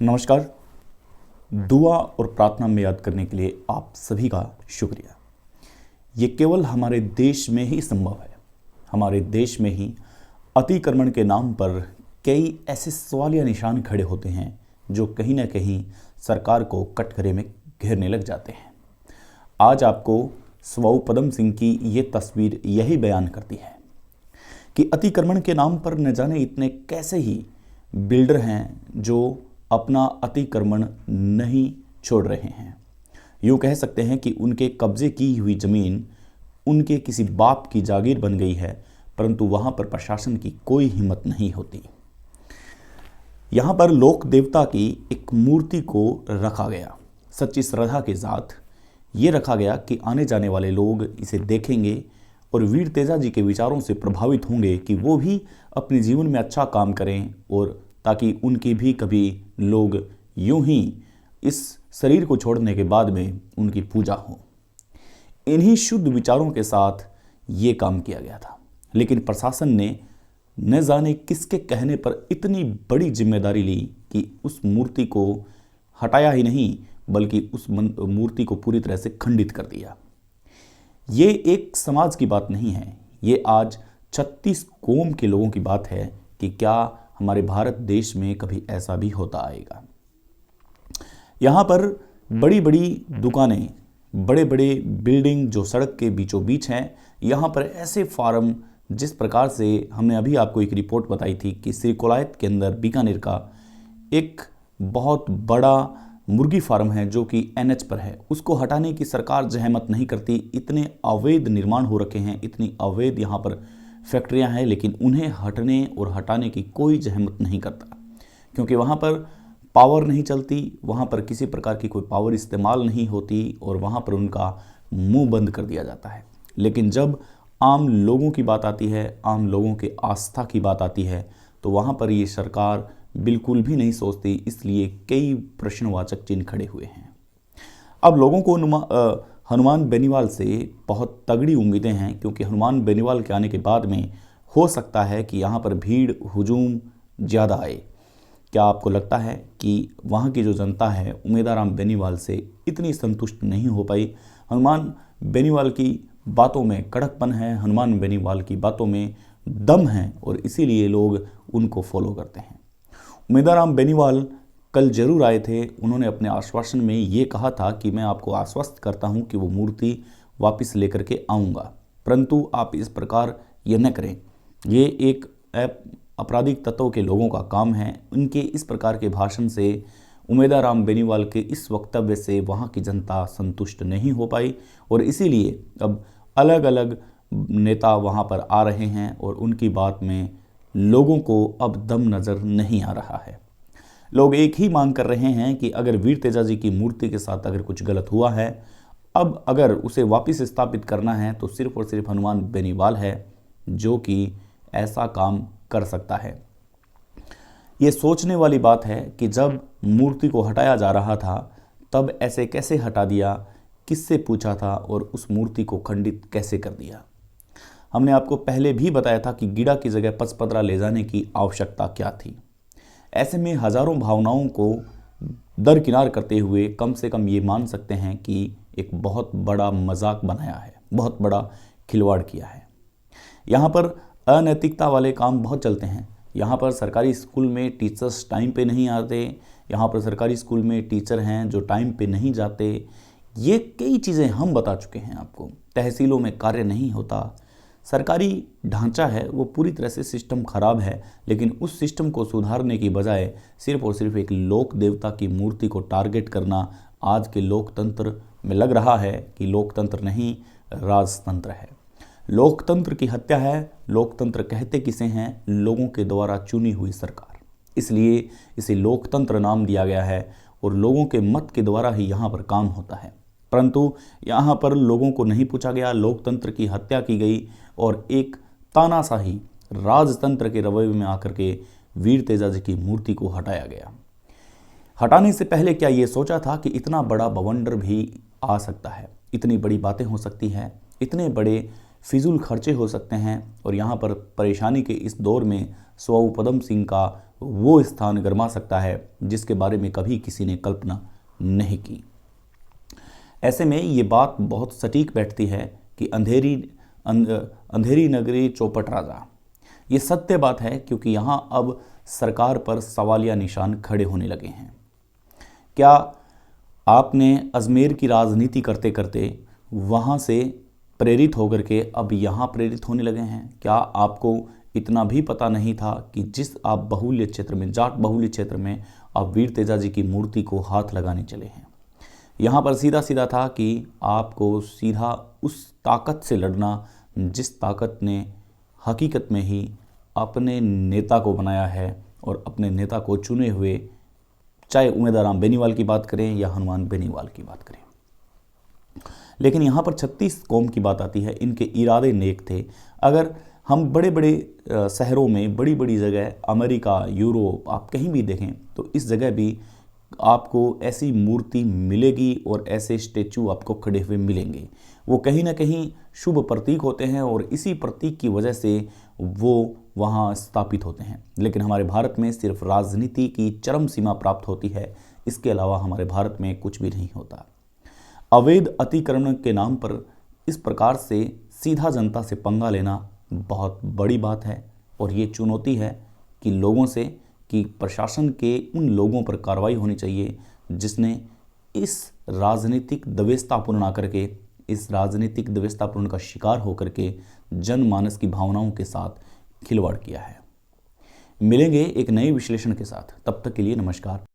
नमस्कार। दुआ और प्रार्थना में याद करने के लिए आप सभी का शुक्रिया। ये केवल हमारे देश में ही संभव है। हमारे देश में ही अतिक्रमण के नाम पर कई ऐसे सवालिया निशान खड़े होते हैं जो कहीं ना कहीं सरकार को कटघरे में घेरने लग जाते हैं। आज आपको स्वपदम सिंह की ये तस्वीर यही बयान करती है कि अतिक्रमण के नाम पर न जाने इतने कैसे ही बिल्डर हैं जो अपना अतिक्रमण नहीं छोड़ रहे हैं। यूँ कह सकते हैं कि उनके कब्जे की हुई ज़मीन उनके किसी बाप की जागीर बन गई है, परंतु वहाँ पर प्रशासन की कोई हिम्मत नहीं होती। यहाँ पर लोक देवता की एक मूर्ति को रखा गया, सच्ची श्रद्धा के साथ ये रखा गया कि आने जाने वाले लोग इसे देखेंगे और वीर तेजा जी के विचारों से प्रभावित होंगे कि वो भी अपने जीवन में अच्छा काम करें, और ताकि उनकी भी कभी लोग यूं ही इस शरीर को छोड़ने के बाद में उनकी पूजा हो। इन्हीं शुद्ध विचारों के साथ ये काम किया गया था, लेकिन प्रशासन ने न जाने किसके कहने पर इतनी बड़ी जिम्मेदारी ली कि उस मूर्ति को हटाया ही नहीं बल्कि उस मूर्ति को पूरी तरह से खंडित कर दिया। ये एक समाज की बात नहीं है, ये आज 36 कौम के लोगों की बात है कि क्या हमारे भारत देश में कभी ऐसा भी होता आएगा। यहाँ पर बड़ी बड़ी दुकानें, बड़े बड़े बिल्डिंग जो सड़क के बीचों बीच हैं, यहाँ पर ऐसे फार्म, जिस प्रकार से हमने अभी आपको एक रिपोर्ट बताई थी कि श्रीकोलायत के अंदर बीकानेर का एक बहुत बड़ा मुर्गी फार्म है जो कि NH पर है, उसको हटाने की सरकार जहमत नहीं करती। इतने अवैध निर्माण हो रखे हैं, इतनी अवैध यहाँ पर फैक्ट्रियाँ हैं, लेकिन उन्हें हटने और हटाने की कोई जहमत नहीं करता, क्योंकि वहाँ पर पावर नहीं चलती, वहाँ पर किसी प्रकार की कोई पावर इस्तेमाल नहीं होती और वहाँ पर उनका मुंह बंद कर दिया जाता है। लेकिन जब आम लोगों की बात आती है, आम लोगों के आस्था की बात आती है, तो वहाँ पर ये सरकार बिल्कुल भी नहीं सोचती। इसलिए कई प्रश्नवाचक चिन्ह खड़े हुए हैं। अब लोगों को हनुमान बेनीवाल से बहुत तगड़ी उम्मीदें हैं, क्योंकि हनुमान बेनीवाल के आने के बाद में हो सकता है कि यहाँ पर भीड़ हुजूम ज़्यादा आए। क्या आपको लगता है कि वहाँ की जो जनता है उमेदाराम बेनीवाल से इतनी संतुष्ट नहीं हो पाई? हनुमान बेनीवाल की बातों में कड़कपन है, हनुमान बेनीवाल की बातों में दम है, और इसीलिए लोग उनको फॉलो करते हैं। उमेदाराम बेनीवाल कल जरूर आए थे। उन्होंने अपने आश्वासन में ये कहा था कि मैं आपको आश्वस्त करता हूं कि वो मूर्ति वापस लेकर के आऊँगा, परंतु आप इस प्रकार ये न करें। ये एक आपराधिक तत्वों के लोगों का काम है। उनके इस प्रकार के भाषण से, उमेदाराम बेनीवाल के इस वक्तव्य से वहाँ की जनता संतुष्ट नहीं हो पाई, और इसीलिए अब अलग अलग नेता वहाँ पर आ रहे हैं और उनकी बात में लोगों को अब दम नज़र नहीं आ रहा है। लोग एक ही मांग कर रहे हैं कि अगर वीर तेजा जी की मूर्ति के साथ अगर कुछ गलत हुआ है, अब अगर उसे वापस स्थापित करना है तो सिर्फ और सिर्फ हनुमान बेनीवाल है जो कि ऐसा काम कर सकता है। ये सोचने वाली बात है कि जब मूर्ति को हटाया जा रहा था तब ऐसे कैसे हटा दिया, किससे पूछा था, और उस मूर्ति को खंडित कैसे कर दिया। हमने आपको पहले भी बताया था कि गीड़ा की जगह पचपदरा ले जाने की आवश्यकता क्या थी। ऐसे में हजारों भावनाओं को दरकिनार करते हुए कम से कम ये मान सकते हैं कि एक बहुत बड़ा मजाक बनाया है, बहुत बड़ा खिलवाड़ किया है। यहाँ पर अनैतिकता वाले काम बहुत चलते हैं। यहाँ पर सरकारी स्कूल में टीचर्स टाइम पे नहीं आते, यहाँ पर सरकारी स्कूल में टीचर हैं जो टाइम पे नहीं जाते। ये कई चीज़ें हम बता चुके हैं आपको। तहसीलों में कार्य नहीं होता, सरकारी ढांचा है वो पूरी तरह से सिस्टम खराब है, लेकिन उस सिस्टम को सुधारने की बजाय सिर्फ और सिर्फ एक लोक देवता की मूर्ति को टारगेट करना आज के लोकतंत्र में लग रहा है कि लोकतंत्र नहीं, राजतंत्र है। लोकतंत्र की हत्या है। लोकतंत्र कहते किसे हैं? लोगों के द्वारा चुनी हुई सरकार, इसलिए इसे लोकतंत्र नाम दिया गया है और लोगों के मत के द्वारा ही यहाँ पर काम होता है। परंतु यहाँ पर लोगों को नहीं पूछा गया, लोकतंत्र की हत्या की गई और एक तानाशाही राजतंत्र के रवैये में आकर के वीर तेजा जी की मूर्ति को हटाया गया। हटाने से पहले क्या ये सोचा था कि इतना बड़ा बवंडर भी आ सकता है, इतनी बड़ी बातें हो सकती हैं, इतने बड़े फिजूल खर्चे हो सकते हैं, और यहाँ पर परेशानी के इस दौर में स्वपदम सिंह का वो स्थान गरमा सकता है जिसके बारे में कभी किसी ने कल्पना नहीं की। ऐसे में ये बात बहुत सटीक बैठती है कि अंधेरी नगरी चौपट राजा। ये सत्य बात है, क्योंकि यहाँ अब सरकार पर सवालिया निशान खड़े होने लगे हैं। क्या आपने अजमेर की राजनीति करते करते वहाँ से प्रेरित होकर के अब यहाँ प्रेरित होने लगे हैं? क्या आपको इतना भी पता नहीं था कि जिस आप बहुल्य क्षेत्र में, जाट बहुल्य क्षेत्र में आप वीर तेजा जी की मूर्ति को हाथ लगाने चले हैं? यहाँ पर सीधा सीधा था कि आपको सीधा उस ताकत से लड़ना जिस ताकत ने हकीकत में ही अपने नेता को बनाया है, और अपने नेता को चुने हुए, चाहे उमेदाराम बेनीवाल की बात करें या हनुमान बेनीवाल की बात करें। लेकिन यहाँ पर 36 कौम की बात आती है। इनके इरादे नेक थे। अगर हम बड़े बड़े शहरों में, बड़ी बड़ी जगह, अमेरिका, यूरोप, आप कहीं भी देखें तो इस जगह भी आपको ऐसी मूर्ति मिलेगी और ऐसे स्टेचू आपको खड़े हुए मिलेंगे। वो कहीं ना कहीं शुभ प्रतीक होते हैं और इसी प्रतीक की वजह से वो वहाँ स्थापित होते हैं। लेकिन हमारे भारत में सिर्फ राजनीति की चरम सीमा प्राप्त होती है, इसके अलावा हमारे भारत में कुछ भी नहीं होता। अवैध अतिक्रमण के नाम पर इस प्रकार से सीधा जनता से पंगा लेना बहुत बड़ी बात है, और ये चुनौती है कि लोगों से, कि प्रशासन के उन लोगों पर कार्रवाई होनी चाहिए जिसने इस राजनीतिक दवेस्तापूर्ण आकर के, इस राजनीतिक दवेस्तापूर्ण का शिकार होकर के जनमानस की भावनाओं के साथ खिलवाड़ किया है। मिलेंगे एक नए विश्लेषण के साथ, तब तक के लिए नमस्कार।